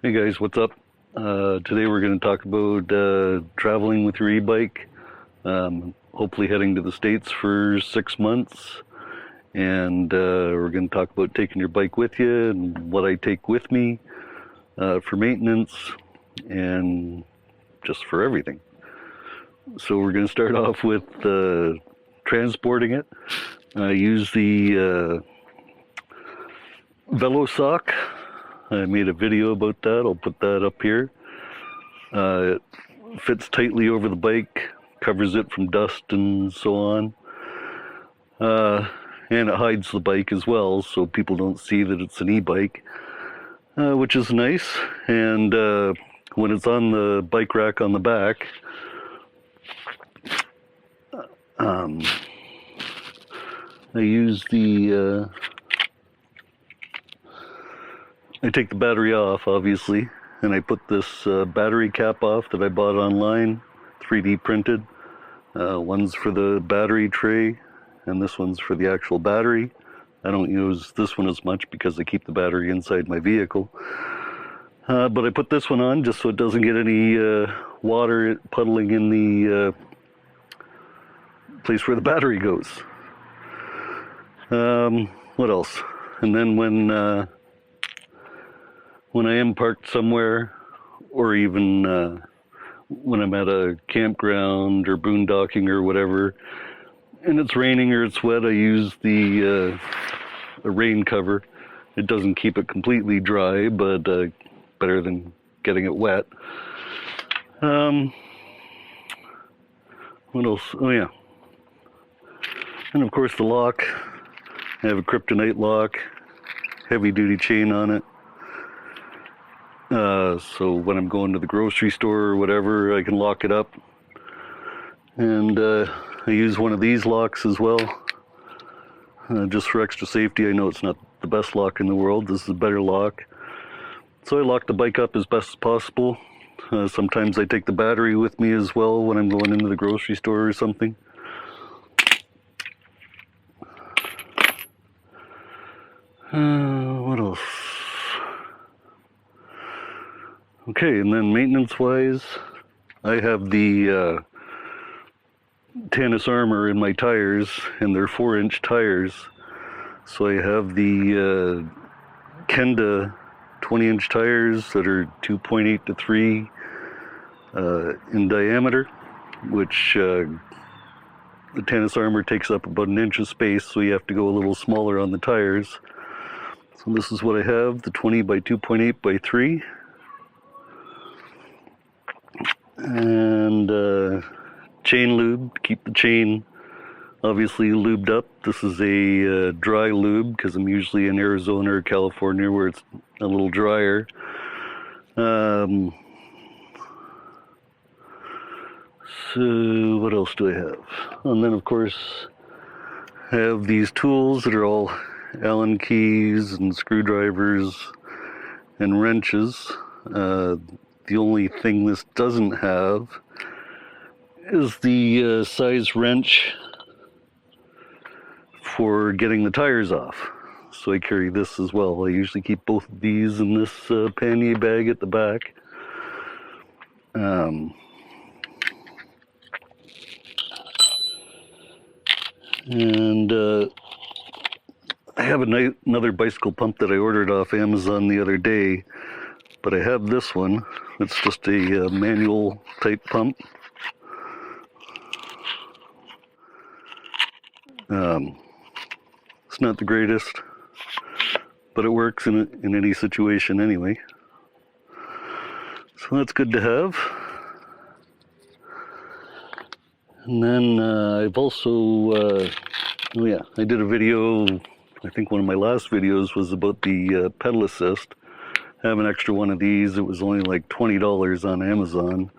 Hey guys, what's up? Today we're going to talk about traveling with your e-bike, hopefully heading to the States for 6 months. And we're going to talk about taking your bike with you and what I take with me for maintenance and just for everything. So we're going to start off with transporting it. I use the VeloSock. I made a video about that. I'll put that up here. It fits tightly over the bike, covers it from dust and so on. And it hides the bike as well, so people don't see that it's an e-bike, which is nice. And when it's on the bike rack on the back, I use I take the battery off, obviously, and I put this battery cap off that I bought online, 3D printed. One's for the battery tray, and this one's for the actual battery. I don't use this one as much because I keep the battery inside my vehicle. But I put this one on just so it doesn't get any water puddling in the place where the battery goes. What else? And then when I am parked somewhere, or even when I'm at a campground or boondocking or whatever, and it's raining or it's wet, I use the rain cover. It doesn't keep it completely dry, but better than getting it wet. What else? Oh yeah. And of course the lock. I have a kryptonite lock, heavy duty chain on it. So when I'm going to the grocery store or whatever, I can lock it up. And I use one of these locks as well, just for extra safety. I know it's not the best lock in the world. This is a better lock. So I lock the bike up as best as possible. Sometimes I take the battery with me as well when I'm going into the grocery store or something. What else? Okay, and then maintenance-wise, I have the Tannus Armor in my tires, and they're 4-inch tires. So I have the Kenda 20-inch tires that are 2.8 to 3 in diameter, which the Tannus Armor takes up about 1 inch of space, so you have to go a little smaller on the tires. So this is what I have, the 20 by 2.8 by 3. And chain lube to keep the chain obviously lubed up. This is a dry lube because I'm usually in Arizona or California where it's a little drier. So what else do I have? And then of course I have these tools that are all Allen keys and screwdrivers and wrenches. The only thing this doesn't have is the size wrench for getting the tires off. So I carry this as well. I usually keep both of these in this pannier bag at the back. And I have another bicycle pump that I ordered off Amazon the other day, but I have this one. It's just a manual type pump. It's not the greatest, but it works in any situation anyway. So that's good to have. And then I've also, oh yeah, I did a video, I think one of my last videos was about the pedal assist. I have an extra one of these. It was only like $20 on Amazon.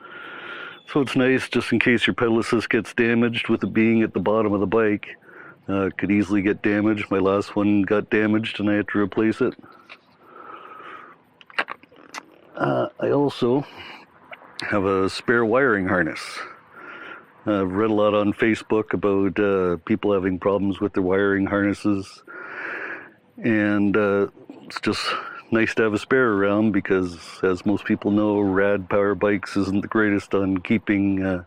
So it's nice just in case your pedal assist gets damaged, with it being at the bottom of the bike. It could easily get damaged. My last one got damaged and I had to replace it. I also have a spare wiring harness. I've read a lot on Facebook about people having problems with their wiring harnesses, and it's just nice to have a spare around because, as most people know, Rad Power Bikes isn't the greatest on keeping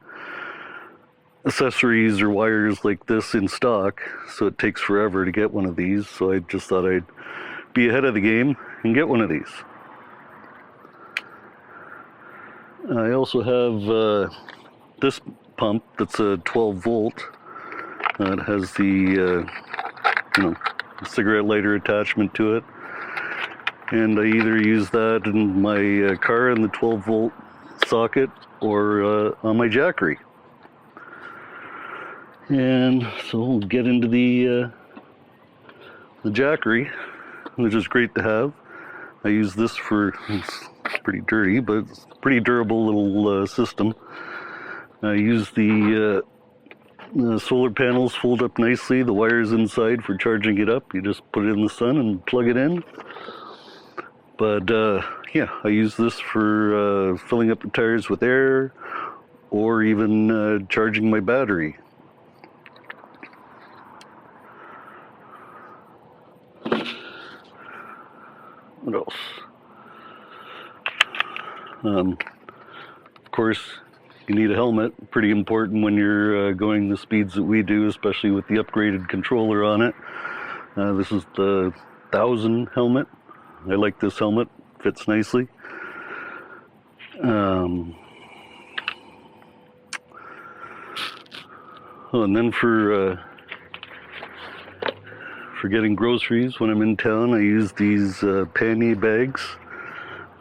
accessories or wires like this in stock, so it takes forever to get one of these. So I just thought I'd be ahead of the game and get one of these. I also have this pump that's a 12 volt. It has the cigarette lighter attachment to it, and I either use that in my car in the 12 volt socket or on my Jackery. And so we'll get into the Jackery, which is great to have. I use this for, it's pretty dirty, but it's a pretty durable little system. I use the solar panels fold up nicely, the wires inside for charging it up. You just put it in the sun and plug it in. But yeah, I use this for filling up the tires with air or even charging my battery. What else? Of course, you need a helmet. Pretty important when you're going the speeds that we do, especially with the upgraded controller on it. This is the 1000 helmet. I like this helmet. Fits nicely. Oh, and then for getting groceries when I'm in town, I use these pannier bags.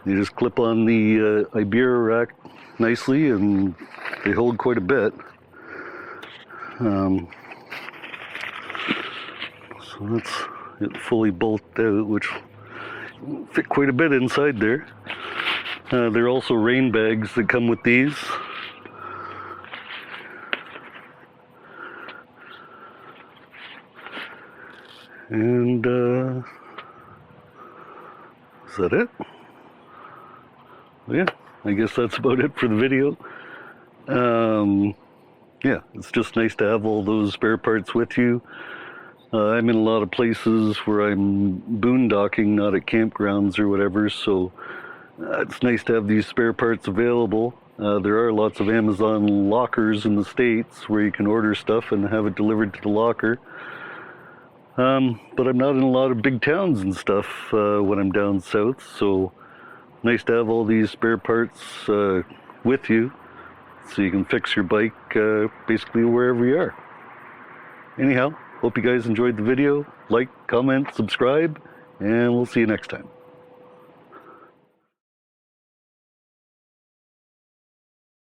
You just clip on the Ibera rack nicely, and they hold quite a bit. So that's it fully bolted out, which fit quite a bit inside there. There are also rain bags that come with these. And is that it? Yeah, I guess that's about it for the video. Yeah, it's just nice to have all those spare parts with you. I'm in a lot of places where I'm boondocking, not at campgrounds or whatever, so it's nice to have these spare parts available. There are lots of Amazon lockers in the States where you can order stuff and have it delivered to the locker. But I'm not in a lot of big towns and stuff when I'm down south, so nice to have all these spare parts with you so you can fix your bike basically wherever you are. Anyhow, hope you guys enjoyed the video. Like, comment, subscribe, and we'll see you next time.